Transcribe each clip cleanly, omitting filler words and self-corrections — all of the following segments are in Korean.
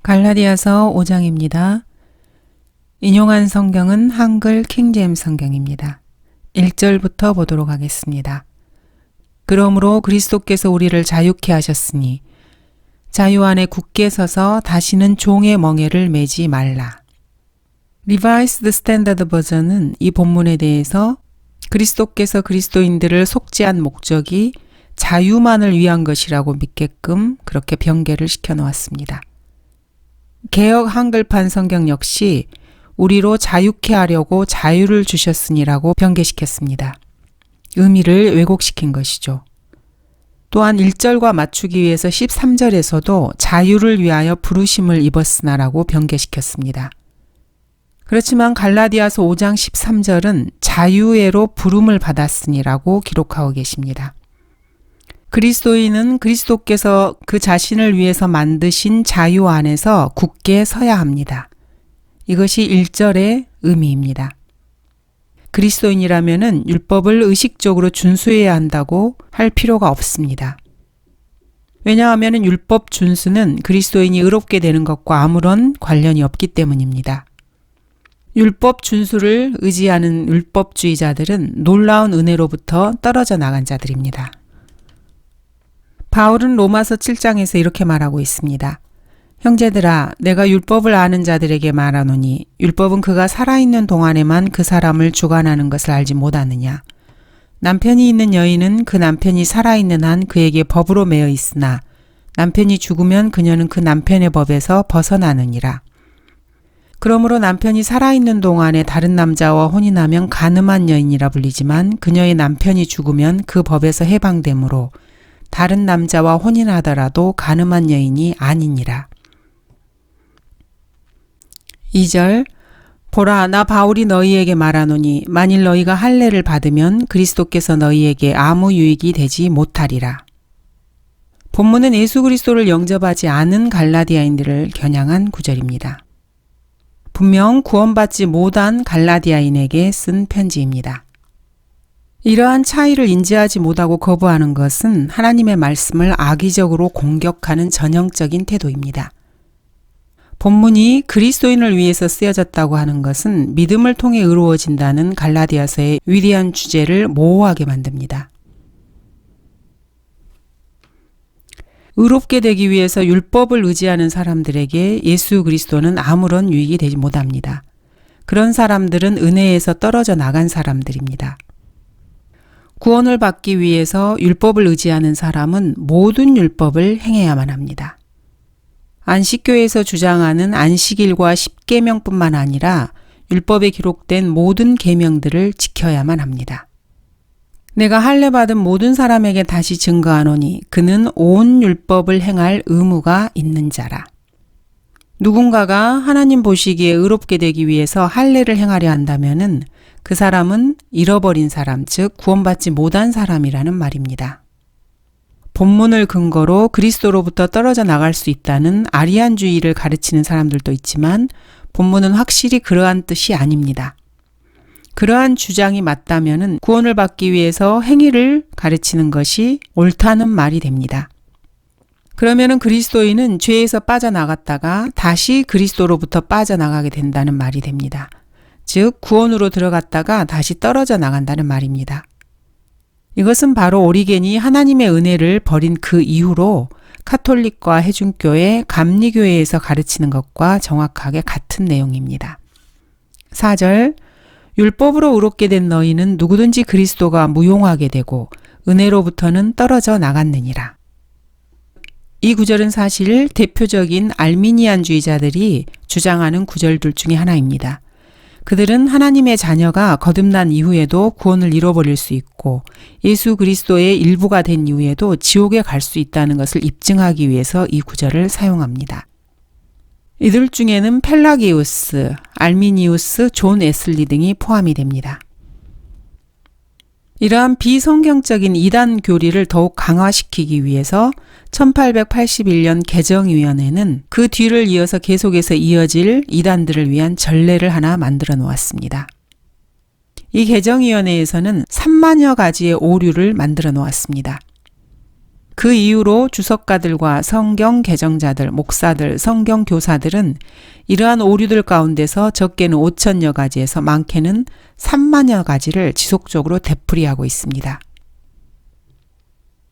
갈라디아서 5장입니다. 인용한 성경은 한글 킹제임스 성경입니다. 1절부터 보도록 하겠습니다. 그러므로 그리스도께서 우리를 자유케 하셨으니 자유 안에 굳게 서서 다시는 종의 멍에를 매지 말라. Revised Standard Version은 이 본문에 대해서 그리스도께서 그리스도인들을 속죄한 목적이 자유만을 위한 것이라고 믿게끔 그렇게 변개를 시켜 놓았습니다. 개역 한글판 성경 역시 우리로 자유케 하려고 자유를 주셨으니라고 변개시켰습니다. 의미를 왜곡시킨 것이죠. 또한 1절과 맞추기 위해서 13절에서도 자유를 위하여 부르심을 입었으나라고 변개시켰습니다. 그렇지만 갈라디아서 5장 13절은 자유애로 부름을 받았으니라고 기록하고 계십니다. 그리스도인은 그리스도께서 그 자신을 위해서 만드신 자유 안에서 굳게 서야 합니다. 이것이 1절의 의미입니다. 그리스도인이라면 율법을 의식적으로 준수해야 한다고 할 필요가 없습니다. 왜냐하면 율법 준수는 그리스도인이 의롭게 되는 것과 아무런 관련이 없기 때문입니다. 율법 준수를 의지하는 율법주의자들은 놀라운 은혜로부터 떨어져 나간 자들입니다. 바울은 로마서 7장에서 이렇게 말하고 있습니다. 형제들아, 내가 율법을 아는 자들에게 말하노니 율법은 그가 살아있는 동안에만 그 사람을 주관하는 것을 알지 못하느냐. 남편이 있는 여인은 그 남편이 살아있는 한 그에게 법으로 매여 있으나 남편이 죽으면 그녀는 그 남편의 법에서 벗어나느니라. 그러므로 남편이 살아있는 동안에 다른 남자와 혼인하면 간음한 여인이라 불리지만 그녀의 남편이 죽으면 그 법에서 해방되므로 다른 남자와 혼인하더라도 간음한 여인이 아니니라. 2절 보라, 나 바울이 너희에게 말하노니 만일 너희가 할례를 받으면 그리스도께서 너희에게 아무 유익이 되지 못하리라. 본문은 예수 그리스도를 영접하지 않은 갈라디아인들을 겨냥한 구절입니다. 분명 구원받지 못한 갈라디아인에게 쓴 편지입니다. 이러한 차이를 인지하지 못하고 거부하는 것은 하나님의 말씀을 악의적으로 공격하는 전형적인 태도입니다. 본문이 그리스도인을 위해서 쓰여졌다고 하는 것은 믿음을 통해 의로워진다는 갈라디아서의 위대한 주제를 모호하게 만듭니다. 의롭게 되기 위해서 율법을 의지하는 사람들에게 예수 그리스도는 아무런 유익이 되지 못합니다. 그런 사람들은 은혜에서 떨어져 나간 사람들입니다. 구원을 받기 위해서 율법을 의지하는 사람은 모든 율법을 행해야만 합니다. 안식교에서 주장하는 안식일과 십계명뿐만 아니라 율법에 기록된 모든 계명들을 지켜야만 합니다. 내가 할례 받은 모든 사람에게 다시 증거하노니 그는 온 율법을 행할 의무가 있는 자라. 누군가가 하나님 보시기에 의롭게 되기 위해서 할례를 행하려 한다면은 그 사람은 잃어버린 사람, 즉 구원받지 못한 사람이라는 말입니다. 본문을 근거로 그리스도로부터 떨어져 나갈 수 있다는 아리안주의를 가르치는 사람들도 있지만 본문은 확실히 그러한 뜻이 아닙니다. 그러한 주장이 맞다면 구원을 받기 위해서 행위를 가르치는 것이 옳다는 말이 됩니다. 그러면 그리스도인은 죄에서 빠져나갔다가 다시 그리스도로부터 빠져나가게 된다는 말이 됩니다. 즉 구원으로 들어갔다가 다시 떨어져 나간다는 말입니다. 이것은 바로 오리겐이 하나님의 은혜를 버린 그 이후로 카톨릭과 해중교회, 감리교회에서 가르치는 것과 정확하게 같은 내용입니다. 4절 율법으로 의롭게 된 너희는 누구든지 그리스도가 무용하게 되고 은혜로부터는 떨어져 나갔느니라. 이 구절은 사실 대표적인 알미니안주의자들이 주장하는 구절들 중에 하나입니다. 그들은 하나님의 자녀가 거듭난 이후에도 구원을 잃어버릴 수 있고 예수 그리스도의 일부가 된 이후에도 지옥에 갈 수 있다는 것을 입증하기 위해서 이 구절을 사용합니다. 이들 중에는 펠라기우스, 알미니우스, 존 웨슬리 등이 포함이 됩니다. 이러한 비성경적인 이단 교리를 더욱 강화시키기 위해서 1881년 개정위원회는 그 뒤를 이어서 계속해서 이어질 이단들을 위한 전례를 하나 만들어 놓았습니다. 이 개정위원회에서는 3만여 가지의 오류를 만들어 놓았습니다. 그 이후로 주석가들과 성경 개정자들, 목사들, 성경 교사들은 이러한 오류들 가운데서 적게는 5천여 가지에서 많게는 3만여 가지를 지속적으로 되풀이하고 있습니다.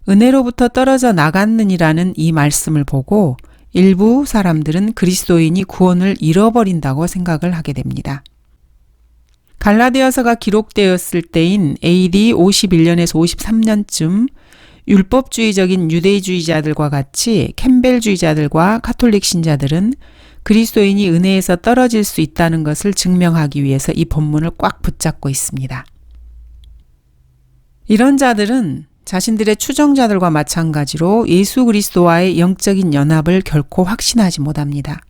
은혜로부터 떨어져 나갔느니라는 이 말씀을 보고 일부 사람들은 그리스도인이 구원을 잃어버린다고 생각을 하게 됩니다. 갈라디아서가 기록되었을 때인 AD 51년에서 53년쯤 율법주의적인 유대주의자들과 같이 캠벨주의자들과 카톨릭 신자들은 그리스도인이 은혜에서 떨어질 수 있다는 것을 증명하기 위해서 이 본문을 꽉 붙잡고 있습니다. 이런 자들은 자신들의 추종자들과 마찬가지로 예수 그리스도와의 영적인 연합을 결코 확신하지 못합니다.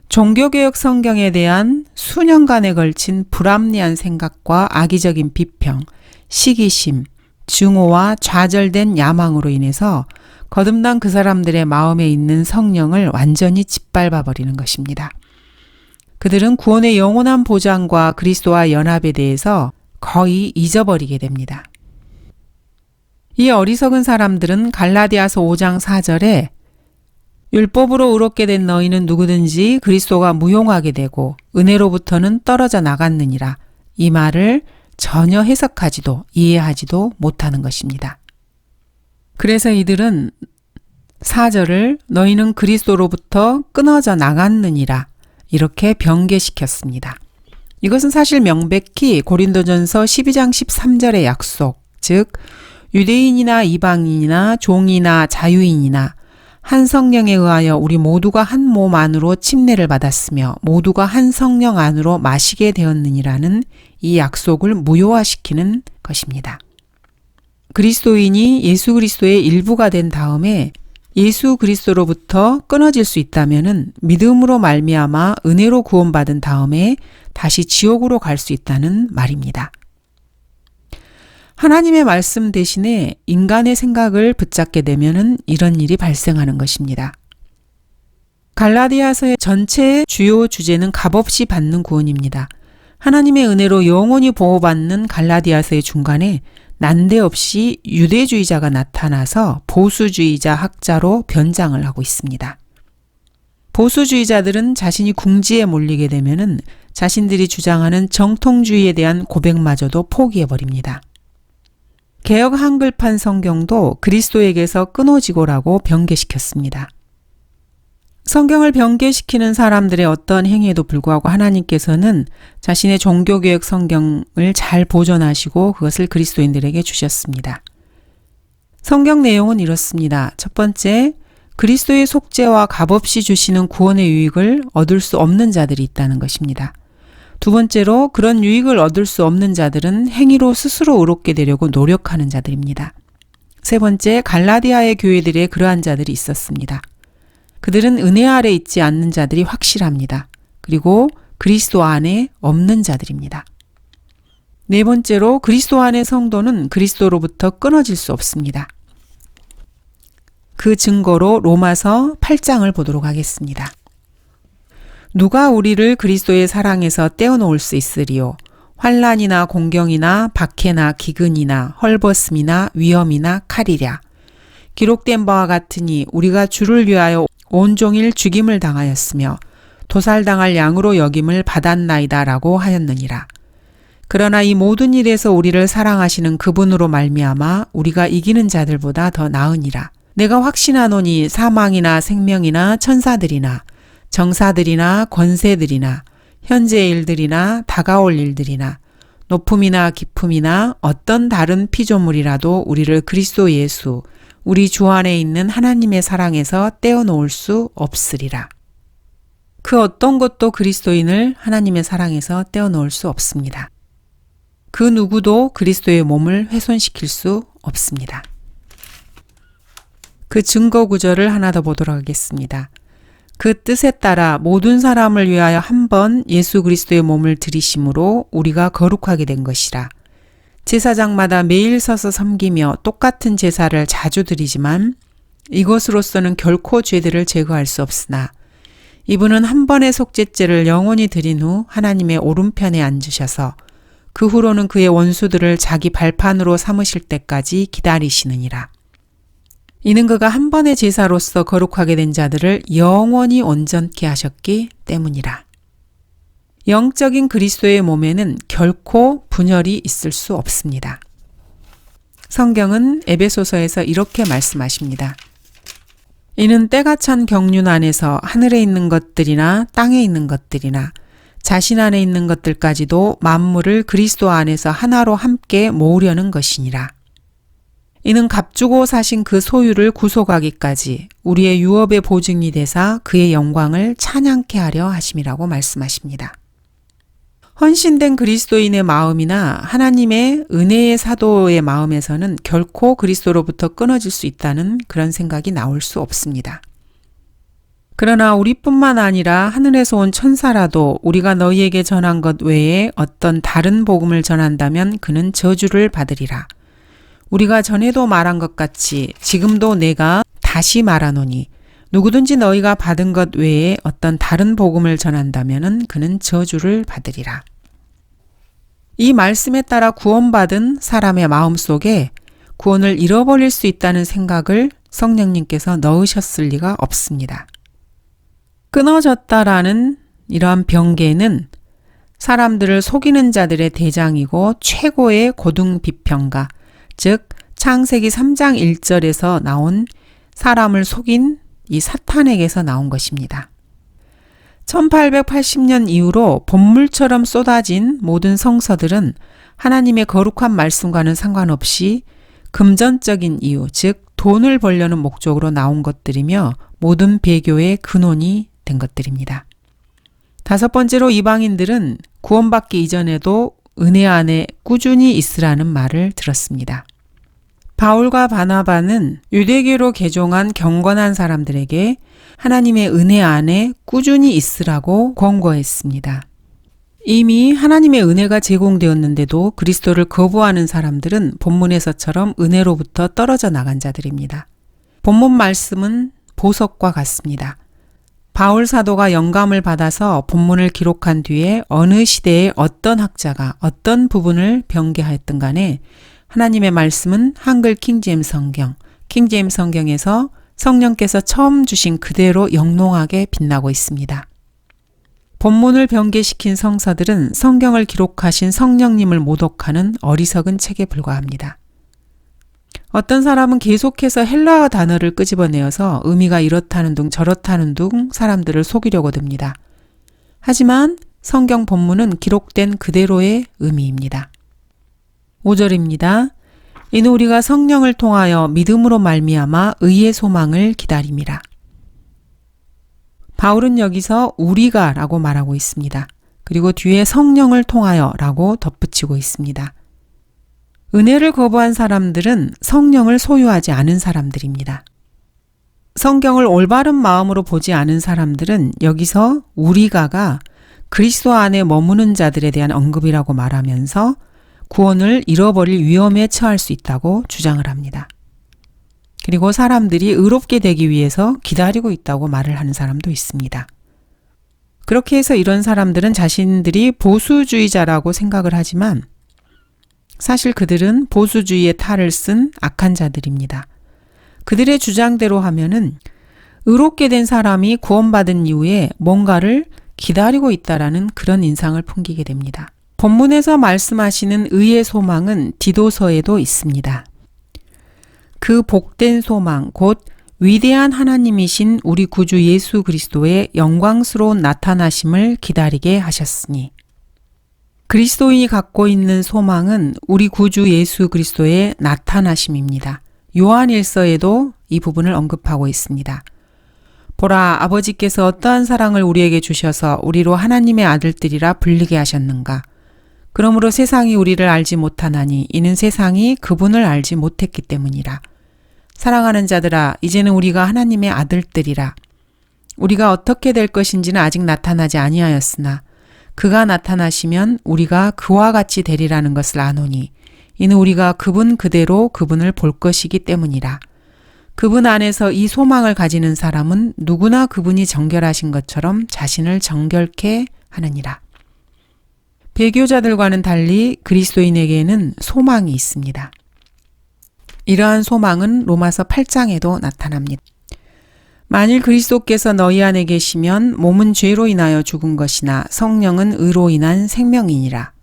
종교개혁 성경에 대한 수년간에 걸친 불합리한 생각과 악의적인 비평, 시기심, 증오와 좌절된 야망으로 인해서 거듭난 그 사람들의 마음에 있는 성령을 완전히 짓밟아 버리는 것입니다. 그들은 구원의 영원한 보장과 그리스도와 연합에 대해서 거의 잊어버리게 됩니다. 이 어리석은 사람들은 갈라디아서 5장 4절에 율법으로 의롭게 된 너희는 누구든지 그리스도가 무용하게 되고 은혜로부터는 떨어져 나갔느니라. 이 말을 전혀 해석하지도 이해하지도 못하는 것입니다. 그래서 이들은 4절을 너희는 그리스도로부터 끊어져 나갔느니라 이렇게 변개시켰습니다. 이것은 사실 명백히 고린도전서 12장 13절의 약속, 즉 유대인이나 이방인이나 종이나 자유인이나 한 성령에 의하여 우리 모두가 한 몸 안으로 침례를 받았으며 모두가 한 성령 안으로 마시게 되었느니라는 이 약속을 무효화시키는 것입니다. 그리스도인이 예수 그리스도의 일부가 된 다음에 예수 그리스도로부터 끊어질 수 있다면은 믿음으로 말미암아 은혜로 구원받은 다음에 다시 지옥으로 갈 수 있다는 말입니다. 하나님의 말씀 대신에 인간의 생각을 붙잡게 되면은 이런 일이 발생하는 것입니다. 갈라디아서의 전체의 주요 주제는 값없이 받는 구원입니다. 하나님의 은혜로 영원히 보호받는 갈라디아서의 중간에 난데없이 유대주의자가 나타나서 보수주의자 학자로 변장을 하고 있습니다. 보수주의자들은 자신이 궁지에 몰리게 되면은 자신들이 주장하는 정통주의에 대한 고백마저도 포기해버립니다. 개역 한글판 성경도 그리스도에게서 끊어지고라고 변개시켰습니다. 성경을 변개시키는 사람들의 어떤 행위에도 불구하고 하나님께서는 자신의 종교개혁 성경을 잘 보존하시고 그것을 그리스도인들에게 주셨습니다. 성경 내용은 이렇습니다. 첫 번째, 그리스도의 속죄와 값없이 주시는 구원의 유익을 얻을 수 없는 자들이 있다는 것입니다. 두 번째로 그런 유익을 얻을 수 없는 자들은 행위로 스스로 의롭게 되려고 노력하는 자들입니다. 세 번째, 갈라디아의 교회들에 그러한 자들이 있었습니다. 그들은 은혜 아래 있지 않는 자들이 확실합니다. 그리고 그리스도 안에 없는 자들입니다. 네 번째로 그리스도 안의 성도는 그리스도로부터 끊어질 수 없습니다. 그 증거로 로마서 8장을 보도록 하겠습니다. 누가 우리를 그리스도의 사랑에서 떼어놓을 수 있으리요? 환난이나 공경이나 박해나 기근이나 헐벗음이나 위험이나 칼이랴. 기록된 바와 같으니 우리가 주를 위하여 온종일 죽임을 당하였으며 도살당할 양으로 여김을 받았나이다 라고 하였느니라. 그러나 이 모든 일에서 우리를 사랑하시는 그분으로 말미암아 우리가 이기는 자들보다 더 나으니라. 내가 확신하노니 사망이나 생명이나 천사들이나 정사들이나 권세들이나 현재의 일들이나 다가올 일들이나 높음이나 깊음이나 어떤 다른 피조물이라도 우리를 그리스도 예수 우리 주 안에 있는 하나님의 사랑에서 떼어놓을 수 없으리라. 그 어떤 것도 그리스도인을 하나님의 사랑에서 떼어놓을 수 없습니다. 그 누구도 그리스도의 몸을 훼손시킬 수 없습니다. 그 증거 구절을 하나 더 보도록 하겠습니다. 그 뜻에 따라 모든 사람을 위하여 한 번 예수 그리스도의 몸을 들이심으로 우리가 거룩하게 된 것이라. 제사장마다 매일 서서 섬기며 똑같은 제사를 자주 드리지만 이것으로서는 결코 죄들을 제거할 수 없으나 이분은 한 번의 속죄죄를 영원히 드린 후 하나님의 오른편에 앉으셔서 그 후로는 그의 원수들을 자기 발판으로 삼으실 때까지 기다리시느니라. 이는 그가 한 번의 제사로서 거룩하게 된 자들을 영원히 온전케 하셨기 때문이라. 영적인 그리스도의 몸에는 결코 분열이 있을 수 없습니다. 성경은 에베소서에서 이렇게 말씀하십니다. 이는 때가 찬 경륜 안에서 하늘에 있는 것들이나 땅에 있는 것들이나 자신 안에 있는 것들까지도 만물을 그리스도 안에서 하나로 함께 모으려는 것이니라. 이는 값주고 사신 그 소유를 구속하기까지 우리의 유업의 보증이 되사 그의 영광을 찬양케 하려 하심이라고 말씀하십니다. 헌신된 그리스도인의 마음이나 하나님의 은혜의 사도의 마음에서는 결코 그리스도로부터 끊어질 수 있다는 그런 생각이 나올 수 없습니다. 그러나 우리뿐만 아니라 하늘에서 온 천사라도 우리가 너희에게 전한 것 외에 어떤 다른 복음을 전한다면 그는 저주를 받으리라. 우리가 전에도 말한 것 같이 지금도 내가 다시 말하노니 누구든지 너희가 받은 것 외에 어떤 다른 복음을 전한다면 그는 저주를 받으리라. 이 말씀에 따라 구원받은 사람의 마음속에 구원을 잃어버릴 수 있다는 생각을 성령님께서 넣으셨을 리가 없습니다. 끊어졌다라는 이러한 병개는 사람들을 속이는 자들의 대장이고 최고의 고등비평가, 즉 창세기 3장 1절에서 나온 사람을 속인 이 사탄에게서 나온 것입니다. 1880년 이후로 본물처럼 쏟아진 모든 성서들은 하나님의 거룩한 말씀과는 상관없이 금전적인 이유, 즉 돈을 벌려는 목적으로 나온 것들이며 모든 배교의 근원이 된 것들입니다. 다섯 번째로 이방인들은 구원받기 이전에도 은혜 안에 꾸준히 있으라는 말을 들었습니다. 바울과 바나바는 유대교로 개종한 경건한 사람들에게 하나님의 은혜 안에 꾸준히 있으라고 권고했습니다. 이미 하나님의 은혜가 제공되었는데도 그리스도를 거부하는 사람들은 본문에서처럼 은혜로부터 떨어져 나간 자들입니다. 본문 말씀은 보석과 같습니다. 바울 사도가 영감을 받아서 본문을 기록한 뒤에 어느 시대에 어떤 학자가 어떤 부분을 변개하였든 간에 하나님의 말씀은 한글 킹제임스 성경, 킹제임스 성경에서 성령께서 처음 주신 그대로 영롱하게 빛나고 있습니다. 본문을 변개시킨 성서들은 성경을 기록하신 성령님을 모독하는 어리석은 책에 불과합니다. 어떤 사람은 계속해서 헬라어 단어를 끄집어내어서 의미가 이렇다는 둥 저렇다는 둥 사람들을 속이려고 듭니다. 하지만 성경 본문은 기록된 그대로의 의미입니다. 5절입니다. 이는 우리가 성령을 통하여 믿음으로 말미암아 의의 소망을 기다림이라. 바울은 여기서 우리가 라고 말하고 있습니다. 그리고 뒤에 성령을 통하여 라고 덧붙이고 있습니다. 은혜를 거부한 사람들은 성령을 소유하지 않은 사람들입니다. 성경을 올바른 마음으로 보지 않은 사람들은 여기서 우리가가 그리스도 안에 머무는 자들에 대한 언급이라고 말하면서 구원을 잃어버릴 위험에 처할 수 있다고 주장을 합니다. 그리고 사람들이 의롭게 되기 위해서 기다리고 있다고 말을 하는 사람도 있습니다. 그렇게 해서 이런 사람들은 자신들이 보수주의자라고 생각을 하지만 사실 그들은 보수주의의 탈을 쓴 악한 자들입니다. 그들의 주장대로 하면은 의롭게 된 사람이 구원받은 이후에 뭔가를 기다리고 있다라는 그런 인상을 풍기게 됩니다. 본문에서 말씀하시는 의의 소망은 디도서에도 있습니다. 그 복된 소망, 곧 위대한 하나님이신 우리 구주 예수 그리스도의 영광스러운 나타나심을 기다리게 하셨으니. 그리스도인이 갖고 있는 소망은 우리 구주 예수 그리스도의 나타나심입니다. 요한일서에도 이 부분을 언급하고 있습니다. 보라, 아버지께서 어떠한 사랑을 우리에게 주셔서 우리로 하나님의 아들들이라 불리게 하셨는가. 그러므로 세상이 우리를 알지 못하나니 이는 세상이 그분을 알지 못했기 때문이라. 사랑하는 자들아, 이제는 우리가 하나님의 아들들이라. 우리가 어떻게 될 것인지는 아직 나타나지 아니하였으나 그가 나타나시면 우리가 그와 같이 되리라는 것을 아노니 이는 우리가 그분 그대로 그분을 볼 것이기 때문이라. 그분 안에서 이 소망을 가지는 사람은 누구나 그분이 정결하신 것처럼 자신을 정결케 하느니라. 배교자들과는 달리 그리스도인에게는 소망이 있습니다. 이러한 소망은 로마서 8장에도 나타납니다. 만일 그리스도께서 너희 안에 계시면 몸은 죄로 인하여 죽은 것이나 성령은 의로 인한 생명이니라.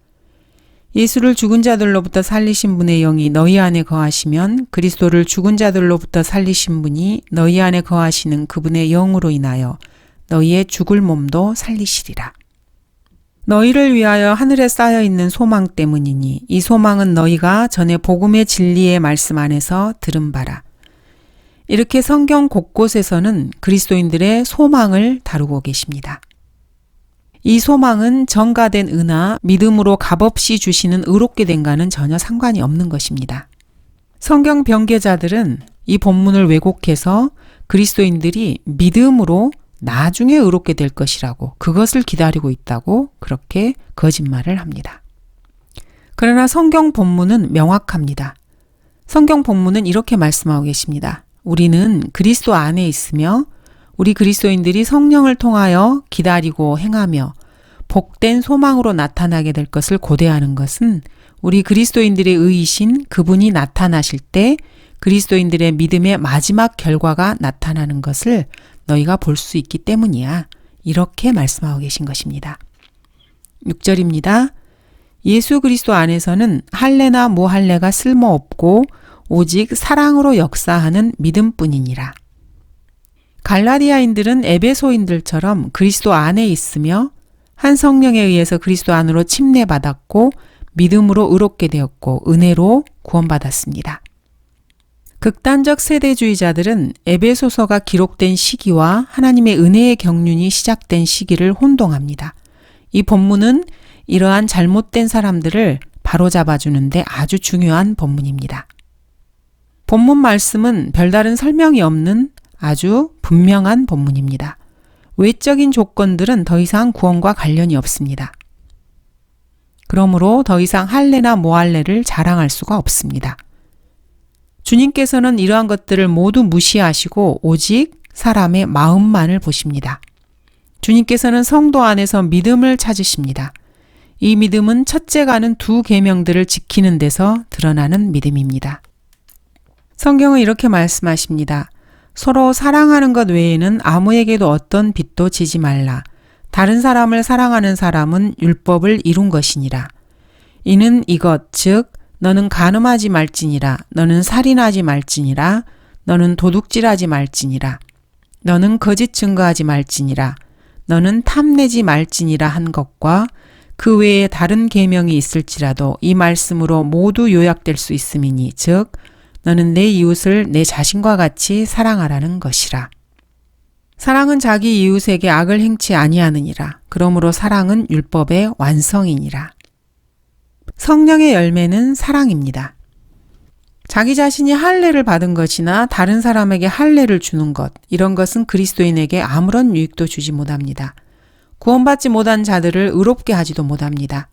예수를 죽은 자들로부터 살리신 분의 영이 너희 안에 거하시면 그리스도를 죽은 자들로부터 살리신 분이 너희 안에 거하시는 그분의 영으로 인하여 너희의 죽을 몸도 살리시리라. 너희를 위하여 하늘에 쌓여 있는 소망 때문이니 이 소망은 너희가 전에 복음의 진리의 말씀 안에서 들은 바라. 이렇게 성경 곳곳에서는 그리스도인들의 소망을 다루고 계십니다. 이 소망은 전가된 은하, 믿음으로 값없이 주시는 의롭게 된과는 전혀 상관이 없는 것입니다. 성경 변개자들은 이 본문을 왜곡해서 그리스도인들이 믿음으로 나중에 의롭게 될 것이라고, 그것을 기다리고 있다고 그렇게 거짓말을 합니다. 그러나 성경 본문은 명확합니다. 성경 본문은 이렇게 말씀하고 계십니다. 우리는 그리스도 안에 있으며 우리 그리스도인들이 성령을 통하여 기다리고 행하며 복된 소망으로 나타나게 될 것을 고대하는 것은 우리 그리스도인들의 의이신 그분이 나타나실 때 그리스도인들의 믿음의 마지막 결과가 나타나는 것을 너희가 볼 수 있기 때문이야. 이렇게 말씀하고 계신 것입니다. 6절입니다. 예수 그리스도 안에서는 할례나 무할례가 쓸모없고 오직 사랑으로 역사하는 믿음뿐이니라. 갈라디아인들은 에베소인들처럼 그리스도 안에 있으며 한 성령에 의해서 그리스도 안으로 침례받았고 믿음으로 의롭게 되었고 은혜로 구원받았습니다. 극단적 세대주의자들은 에베소서가 기록된 시기와 하나님의 은혜의 경륜이 시작된 시기를 혼동합니다. 이 본문은 이러한 잘못된 사람들을 바로잡아주는데 아주 중요한 본문입니다. 본문 말씀은 별다른 설명이 없는 아주 분명한 본문입니다. 외적인 조건들은 더 이상 구원과 관련이 없습니다. 그러므로 더 이상 할례나 무할례를 자랑할 수가 없습니다. 주님께서는 이러한 것들을 모두 무시하시고 오직 사람의 마음만을 보십니다. 주님께서는 성도 안에서 믿음을 찾으십니다. 이 믿음은 첫째가는 두 계명들을 지키는 데서 드러나는 믿음입니다. 성경은 이렇게 말씀하십니다. 서로 사랑하는 것 외에는 아무에게도 어떤 빚도 지지 말라. 다른 사람을 사랑하는 사람은 율법을 이룬 것이니라. 이는 이것 즉 너는 간음하지 말지니라. 너는 살인하지 말지니라. 너는 도둑질하지 말지니라. 너는 거짓 증거하지 말지니라. 너는 탐내지 말지니라 한 것과 그 외에 다른 계명이 있을지라도 이 말씀으로 모두 요약될 수 있음이니 즉 너는 내 이웃을 내 자신과 같이 사랑하라는 것이라. 사랑은 자기 이웃에게 악을 행치 아니하느니라. 그러므로 사랑은 율법의 완성이니라. 성령의 열매는 사랑입니다. 자기 자신이 할례를 받은 것이나 다른 사람에게 할례를 주는 것, 이런 것은 그리스도인에게 아무런 유익도 주지 못합니다. 구원받지 못한 자들을 의롭게 하지도 못합니다.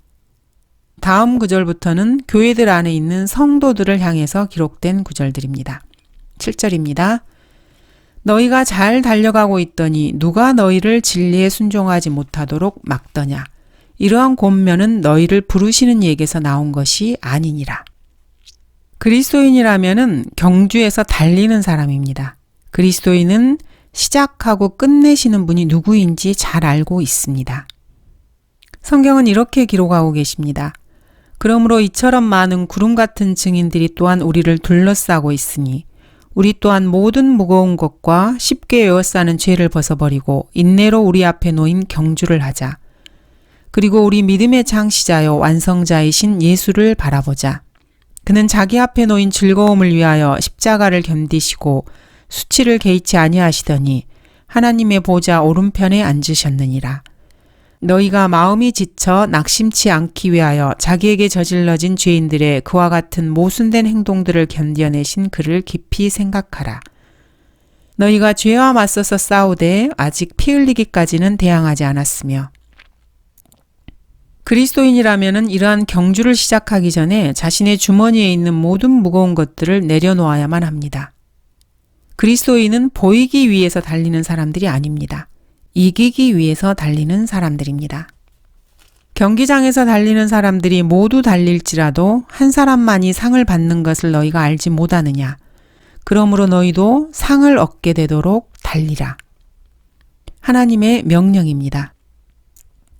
다음 구절부터는 교회들 안에 있는 성도들을 향해서 기록된 구절들입니다. 7절입니다. 너희가 잘 달려가고 있더니 누가 너희를 진리에 순종하지 못하도록 막더냐. 이러한 권면은 너희를 부르시는 이에게서 나온 것이 아니니라. 그리스도인이라면은 경주에서 달리는 사람입니다. 그리스도인은 시작하고 끝내시는 분이 누구인지 잘 알고 있습니다. 성경은 이렇게 기록하고 계십니다. 그러므로 이처럼 많은 구름 같은 증인들이 또한 우리를 둘러싸고 있으니 우리 또한 모든 무거운 것과 쉽게 에워싸는 죄를 벗어버리고 인내로 우리 앞에 놓인 경주를 하자. 그리고 우리 믿음의 창시자요 완성자이신 예수를 바라보자. 그는 자기 앞에 놓인 즐거움을 위하여 십자가를 견디시고 수치를 개의치 아니하시더니 하나님의 보좌 오른편에 앉으셨느니라. 너희가 마음이 지쳐 낙심치 않기 위하여 자기에게 저질러진 죄인들의 그와 같은 모순된 행동들을 견뎌내신 그를 깊이 생각하라. 너희가 죄와 맞서서 싸우되 아직 피 흘리기까지는 대항하지 않았으며. 그리스도인이라면 이러한 경주를 시작하기 전에 자신의 주머니에 있는 모든 무거운 것들을 내려놓아야만 합니다. 그리스도인은 보이기 위해서 달리는 사람들이 아닙니다. 이기기 위해서 달리는 사람들입니다. 경기장에서 달리는 사람들이 모두 달릴지라도 한 사람만이 상을 받는 것을 너희가 알지 못하느냐. 그러므로 너희도 상을 얻게 되도록 달리라. 하나님의 명령입니다.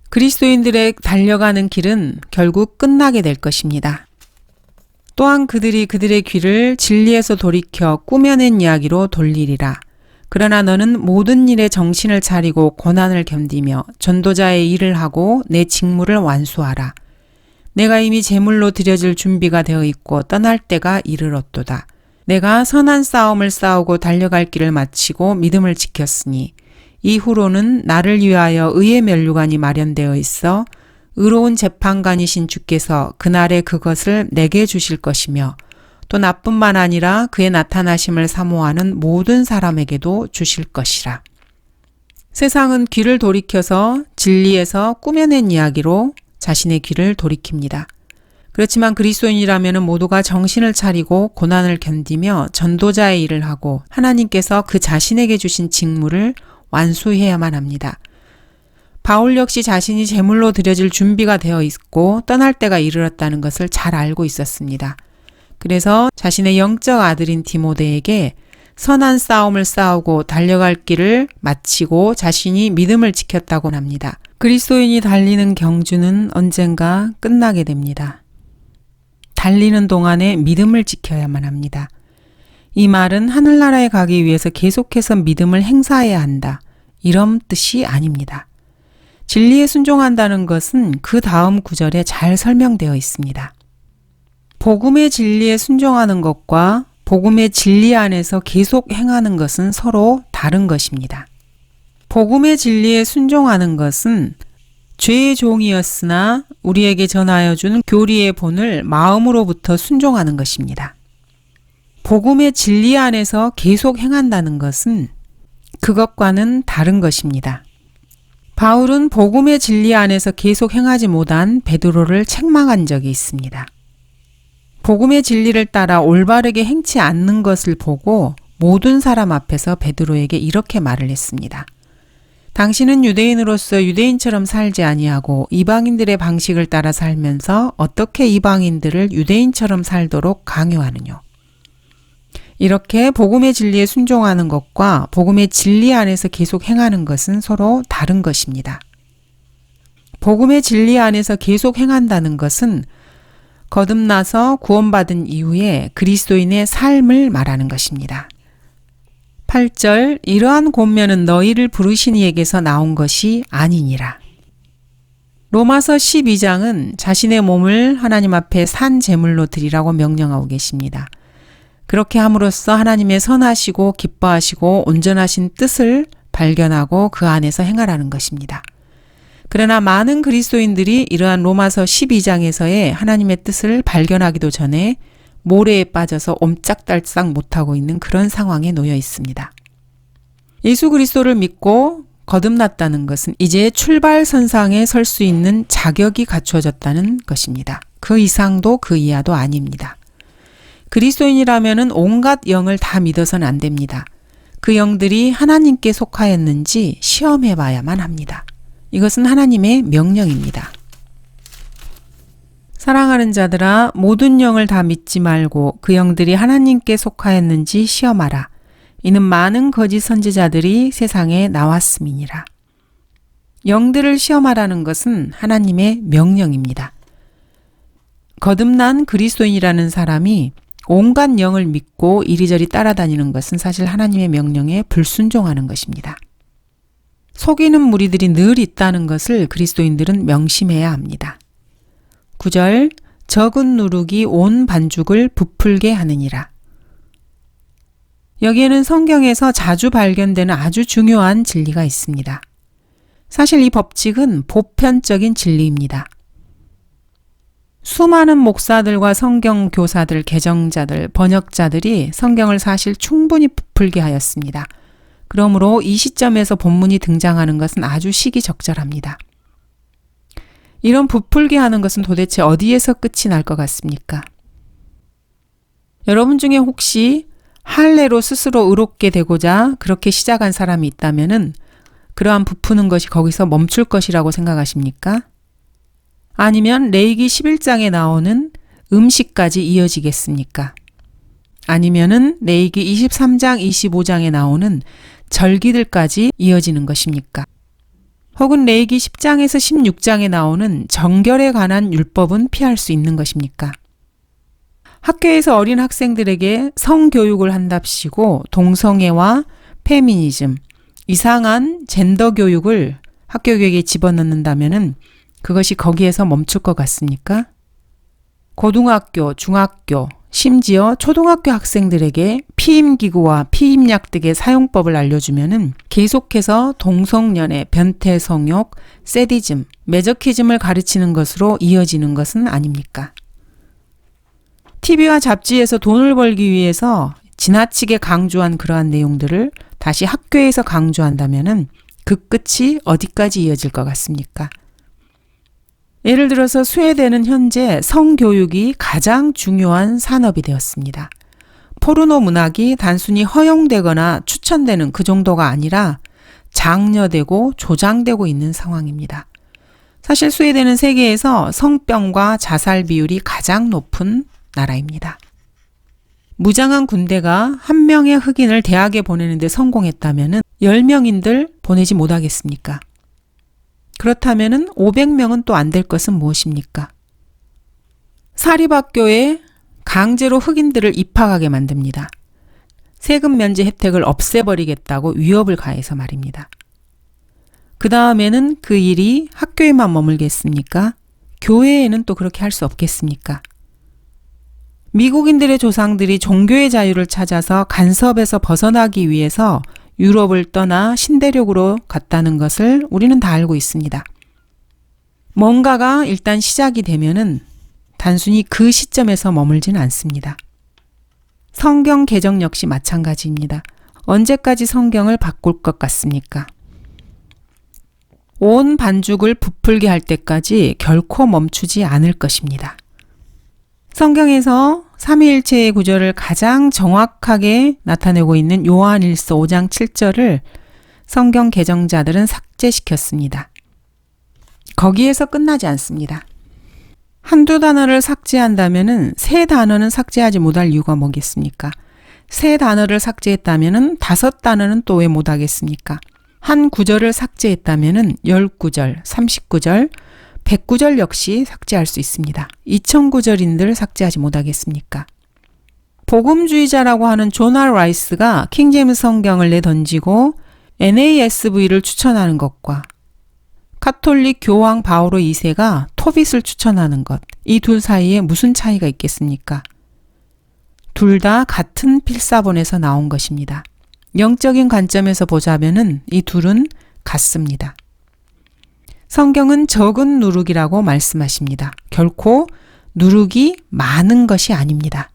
그리스도인들의 달려가는 길은 결국 끝나게 될 것입니다. 또한 그들이 그들의 귀를 진리에서 돌이켜 꾸며낸 이야기로 돌리리라. 그러나 너는 모든 일에 정신을 차리고 고난을 견디며 전도자의 일을 하고 내 직무를 완수하라. 내가 이미 제물로 드려질 준비가 되어 있고 떠날 때가 이르렀도다. 내가 선한 싸움을 싸우고 달려갈 길을 마치고 믿음을 지켰으니 이후로는 나를 위하여 의의 면류관이 마련되어 있어 의로운 재판관이신 주께서 그날에 그것을 내게 주실 것이며 또 나뿐만 아니라 그의 나타나심을 사모하는 모든 사람에게도 주실 것이라. 세상은 귀를 돌이켜서 진리에서 꾸며낸 이야기로 자신의 귀를 돌이킵니다. 그렇지만 그리스도인이라면 모두가 정신을 차리고 고난을 견디며 전도자의 일을 하고 하나님께서 그 자신에게 주신 직무를 완수해야만 합니다. 바울 역시 자신이 제물로 드려질 준비가 되어 있고 떠날 때가 이르렀다는 것을 잘 알고 있었습니다. 그래서 자신의 영적 아들인 디모데에게 선한 싸움을 싸우고 달려갈 길을 마치고 자신이 믿음을 지켰다고 합니다. 그리스도인이 달리는 경주는 언젠가 끝나게 됩니다. 달리는 동안에 믿음을 지켜야만 합니다. 이 말은 하늘나라에 가기 위해서 계속해서 믿음을 행사해야 한다. 이런 뜻이 아닙니다. 진리에 순종한다는 것은 그 다음 구절에 잘 설명되어 있습니다. 복음의 진리에 순종하는 것과 복음의 진리 안에서 계속 행하는 것은 서로 다른 것입니다. 복음의 진리에 순종하는 것은 죄의 종이었으나 우리에게 전하여 준 교리의 본을 마음으로부터 순종하는 것입니다. 복음의 진리 안에서 계속 행한다는 것은 그것과는 다른 것입니다. 바울은 복음의 진리 안에서 계속 행하지 못한 베드로를 책망한 적이 있습니다. 복음의 진리를 따라 올바르게 행치 않는 것을 보고 모든 사람 앞에서 베드로에게 이렇게 말을 했습니다. 당신은 유대인으로서 유대인처럼 살지 아니하고 이방인들의 방식을 따라 살면서 어떻게 이방인들을 유대인처럼 살도록 강요하느냐. 이렇게 복음의 진리에 순종하는 것과 복음의 진리 안에서 계속 행하는 것은 서로 다른 것입니다. 복음의 진리 안에서 계속 행한다는 것은 거듭나서 구원받은 이후에 그리스도인의 삶을 말하는 것입니다. 8절 이러한 권면은 너희를 부르신 이에게서 나온 것이 아니니라. 로마서 12장은 자신의 몸을 하나님 앞에 산 제물로 드리라고 명령하고 계십니다. 그렇게 함으로써 하나님의 선하시고 기뻐하시고 온전하신 뜻을 발견하고 그 안에서 행하라는 것입니다. 그러나 많은 그리스도인들이 이러한 로마서 12장에서의 하나님의 뜻을 발견하기도 전에 모래에 빠져서 옴짝달싹 못하고 있는 그런 상황에 놓여 있습니다. 예수 그리스도를 믿고 거듭났다는 것은 이제 출발선상에 설 수 있는 자격이 갖추어졌다는 것입니다. 그 이상도 그 이하도 아닙니다. 그리스도인이라면 온갖 영을 다 믿어서는 안 됩니다. 그 영들이 하나님께 속하였는지 시험해 봐야만 합니다. 이것은 하나님의 명령입니다. 사랑하는 자들아 모든 영을 다 믿지 말고 그 영들이 하나님께 속하였는지 시험하라. 이는 많은 거짓 선지자들이 세상에 나왔음이니라. 영들을 시험하라는 것은 하나님의 명령입니다. 거듭난 그리스도인이라는 사람이 온갖 영을 믿고 이리저리 따라다니는 것은 사실 하나님의 명령에 불순종하는 것입니다. 속이는 무리들이 늘 있다는 것을 그리스도인들은 명심해야 합니다. 9절 적은 누룩이 온 반죽을 부풀게 하느니라. 여기에는 성경에서 자주 발견되는 아주 중요한 진리가 있습니다. 사실 이 법칙은 보편적인 진리입니다. 수많은 목사들과 성경 교사들, 개정자들, 번역자들이 성경을 사실 충분히 부풀게 하였습니다. 그러므로 이 시점에서 본문이 등장하는 것은 아주 시기적절합니다. 이런 부풀게 하는 것은 도대체 어디에서 끝이 날 것 같습니까? 여러분 중에 혹시 할례로 스스로 의롭게 되고자 그렇게 시작한 사람이 있다면은 그러한 부푸는 것이 거기서 멈출 것이라고 생각하십니까? 아니면 레위기 11장에 나오는 음식까지 이어지겠습니까? 아니면은 레위기 23장, 25장에 나오는 절기들까지 이어지는 것입니까? 혹은 레위기 10장에서 16장에 나오는 정결에 관한 율법은 피할 수 있는 것입니까? 학교에서 어린 학생들에게 성교육을 한답시고 동성애와 페미니즘, 이상한 젠더 교육을 학교 교육에 집어넣는다면은 그것이 거기에서 멈출 것 같습니까? 고등학교, 중학교, 심지어 초등학교 학생들에게 피임기구와 피임약 등의 사용법을 알려주면은 계속해서 동성연애, 변태성욕, 세디즘, 매저키즘을 가르치는 것으로 이어지는 것은 아닙니까? TV와 잡지에서 돈을 벌기 위해서 지나치게 강조한 그러한 내용들을 다시 학교에서 강조한다면은 그 끝이 어디까지 이어질 것 같습니까? 예를 들어서 스웨덴은 현재 성교육이 가장 중요한 산업이 되었습니다. 포르노 문학이 단순히 허용되거나 추천되는 그 정도가 아니라 장려되고 조장되고 있는 상황입니다. 사실 스웨덴은 세계에서 성병과 자살 비율이 가장 높은 나라입니다. 무장한 군대가 한 명의 흑인을 대학에 보내는데 성공했다면 10명인들 보내지 못하겠습니까? 그렇다면 500명은 또 안 될 것은 무엇입니까? 사립학교에 강제로 흑인들을 입학하게 만듭니다. 세금 면제 혜택을 없애버리겠다고 위협을 가해서 말입니다. 그 다음에는 그 일이 학교에만 머물겠습니까? 교회에는 또 그렇게 할 수 없겠습니까? 미국인들의 조상들이 종교의 자유를 찾아서 간섭에서 벗어나기 위해서 유럽을 떠나 신대륙으로 갔다는 것을 우리는 다 알고 있습니다. 뭔가가 일단 시작이 되면은 단순히 그 시점에서 머물지는 않습니다. 성경 개정 역시 마찬가지입니다. 언제까지 성경을 바꿀 것 같습니까? 온 반죽을 부풀게 할 때까지 결코 멈추지 않을 것입니다. 성경에서 삼위일체의 구절을 가장 정확하게 나타내고 있는 요한일서 5장 7절을 성경 개정자들은 삭제시켰습니다. 거기에서 끝나지 않습니다. 한두 단어를 삭제한다면 세 단어는 삭제하지 못할 이유가 뭐겠습니까? 세 단어를 삭제했다면 5단어는 또 왜 못하겠습니까? 한 구절을 삭제했다면 10구절, 30구절, 100구절 역시 삭제할 수 있습니다. 2000구절인들 삭제하지 못하겠습니까? 복음주의자라고 하는 조나 라이스가 킹제임스 성경을 내던지고 NASV를 추천하는 것과 카톨릭 교황 바오로 2세가 토빗을 추천하는 것, 이 둘 사이에 무슨 차이가 있겠습니까? 둘 다 같은 필사본에서 나온 것입니다. 영적인 관점에서 보자면은 이 둘은 같습니다. 성경은 적은 누룩이라고 말씀하십니다. 결코 누룩이 많은 것이 아닙니다.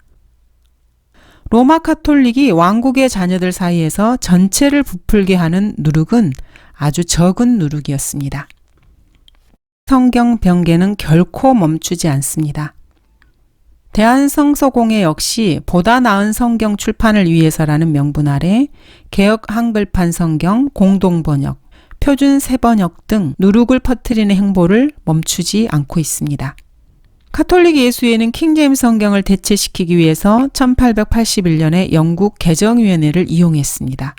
로마 카톨릭이 왕국의 자녀들 사이에서 전체를 부풀게 하는 누룩은 아주 적은 누룩이었습니다. 성경 변개는 결코 멈추지 않습니다. 대한성서공회 역시 보다 나은 성경 출판을 위해서라는 명분 아래 개역 한글판 성경, 공동번역, 표준 세번역 등 누룩을 퍼뜨리는 행보를 멈추지 않고 있습니다. 카톨릭 예수회는 킹제임스 성경을 대체시키기 위해서 1881년에 영국 개정위원회를 이용했습니다.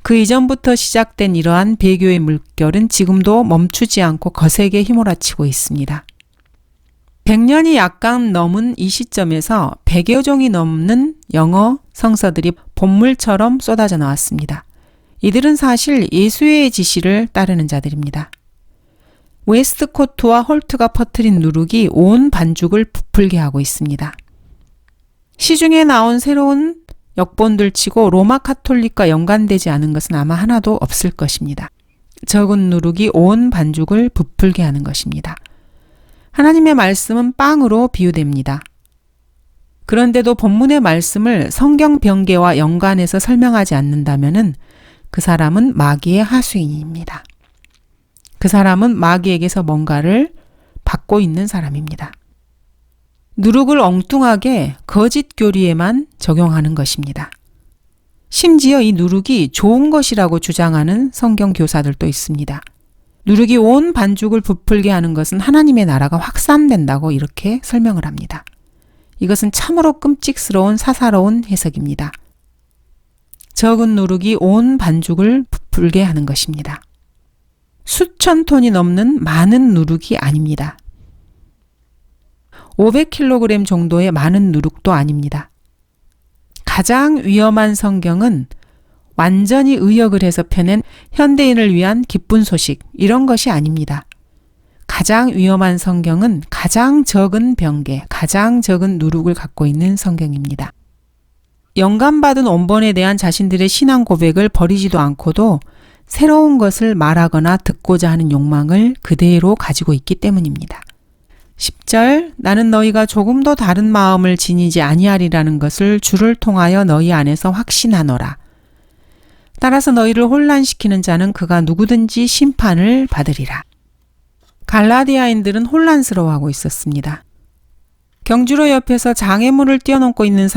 그 이전부터 시작된 이러한 배교의 물결은 지금도 멈추지 않고 거세게 휘몰아치고 있습니다. 100년이 약간 넘은 이 시점에서 100여 종이 넘는 영어 성서들이 본물처럼 쏟아져 나왔습니다. 이들은 사실 예수의 지시를 따르는 자들입니다. 웨스트코트와 홀트가 퍼뜨린 누룩이 온 반죽을 부풀게 하고 있습니다. 시중에 나온 새로운 역본들 치고 로마 카톨릭과 연관되지 않은 것은 아마 하나도 없을 것입니다. 적은 누룩이 온 반죽을 부풀게 하는 것입니다. 하나님의 말씀은 빵으로 비유됩니다. 그런데도 본문의 말씀을 성경 변개와 연관해서 설명하지 않는다면은 그 사람은 마귀의 하수인입니다. 그 사람은 마귀에게서 뭔가를 받고 있는 사람입니다. 누룩을 엉뚱하게 거짓 교리에만 적용하는 것입니다. 심지어 이 누룩이 좋은 것이라고 주장하는 성경 교사들도 있습니다. 누룩이 온 반죽을 부풀게 하는 것은 하나님의 나라가 확산된다고 이렇게 설명을 합니다. 이것은 참으로 끔찍스러운 사사로운 해석입니다. 적은 누룩이 온 반죽을 부풀게 하는 것입니다. 수천 톤이 넘는 많은 누룩이 아닙니다. 500kg 정도의 많은 누룩도 아닙니다. 가장 위험한 성경은 완전히 의역을 해서 펴낸 현대인을 위한 기쁜 소식, 이런 것이 아닙니다. 가장 위험한 성경은 가장 적은 병계, 가장 적은 누룩을 갖고 있는 성경입니다. 영감받은 온본에 대한 자신들의 신앙 고백을 버리지도 않고도 새로운 것을 말하거나 듣고자 하는 욕망을 그대로 가지고 있기 때문입니다. 10절, 나는 너희가 조금도 다른 마음을 지니지 아니하리라는 것을 주를 통하여 너희 안에서 확신하노라. 따라서 너희를 혼란시키는 자는 그가 누구든지 심판을 받으리라. 갈라디아인들은 혼란스러워하고 있었습니다. 경주로 옆에서 장애물을 뛰어넘고 있는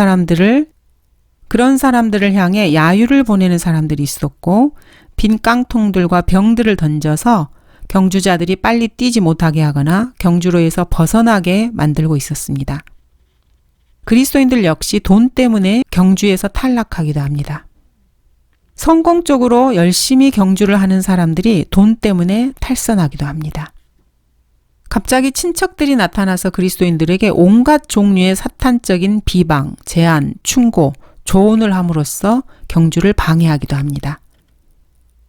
그런 사람들을 향해 야유를 보내는 사람들이 있었고, 빈 깡통들과 병들을 던져서 경주자들이 빨리 뛰지 못하게 하거나 경주로에서 벗어나게 만들고 있었습니다. 그리스도인들 역시 돈 때문에 경주에서 탈락하기도 합니다. 성공적으로 열심히 경주를 하는 사람들이 돈 때문에 탈선하기도 합니다. 갑자기 친척들이 나타나서 그리스도인들에게 온갖 종류의 사탄적인 비방, 제안, 충고, 조언을 함으로써 경주를 방해하기도 합니다.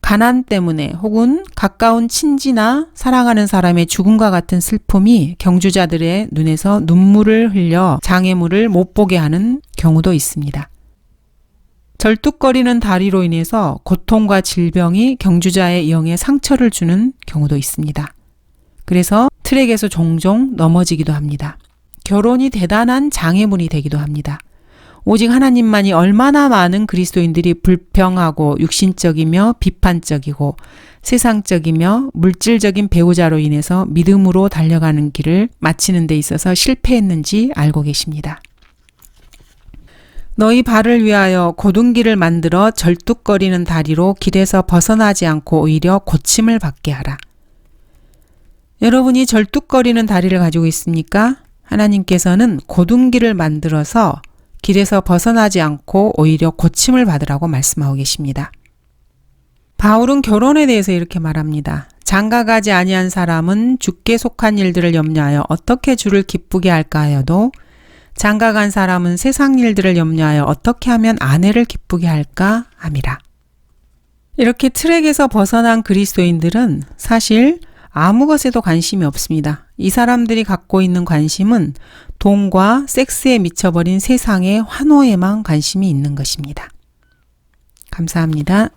가난 때문에 혹은 가까운 친지나 사랑하는 사람의 죽음과 같은 슬픔이 경주자들의 눈에서 눈물을 흘려 장애물을 못 보게 하는 경우도 있습니다. 절뚝거리는 다리로 인해서 고통과 질병이 경주자의 영에 상처를 주는 경우도 있습니다. 그래서 트랙에서 종종 넘어지기도 합니다. 결혼이 대단한 장애물이 되기도 합니다. 오직 하나님만이 얼마나 많은 그리스도인들이 불평하고 육신적이며 비판적이고 세상적이며 물질적인 배우자로 인해서 믿음으로 달려가는 길을 마치는 데 있어서 실패했는지 알고 계십니다. 너희 발을 위하여 고둔길을 만들어 절뚝거리는 다리로 길에서 벗어나지 않고 오히려 고침을 받게 하라. 여러분이 절뚝거리는 다리를 가지고 있습니까? 하나님께서는 고둔길을 만들어서 길에서 벗어나지 않고 오히려 고침을 받으라고 말씀하고 계십니다. 바울은 결혼에 대해서 이렇게 말합니다. 장가가지 아니한 사람은 주께 속한 일들을 염려하여 어떻게 주를 기쁘게 할까 하여도 장가간 사람은 세상 일들을 염려하여 어떻게 하면 아내를 기쁘게 할까 함이라. 이렇게 트랙에서 벗어난 그리스도인들은 사실 아무 것에도 관심이 없습니다. 이 사람들이 갖고 있는 관심은 돈과 섹스에 미쳐버린 세상의 환호에만 관심이 있는 것입니다. 감사합니다.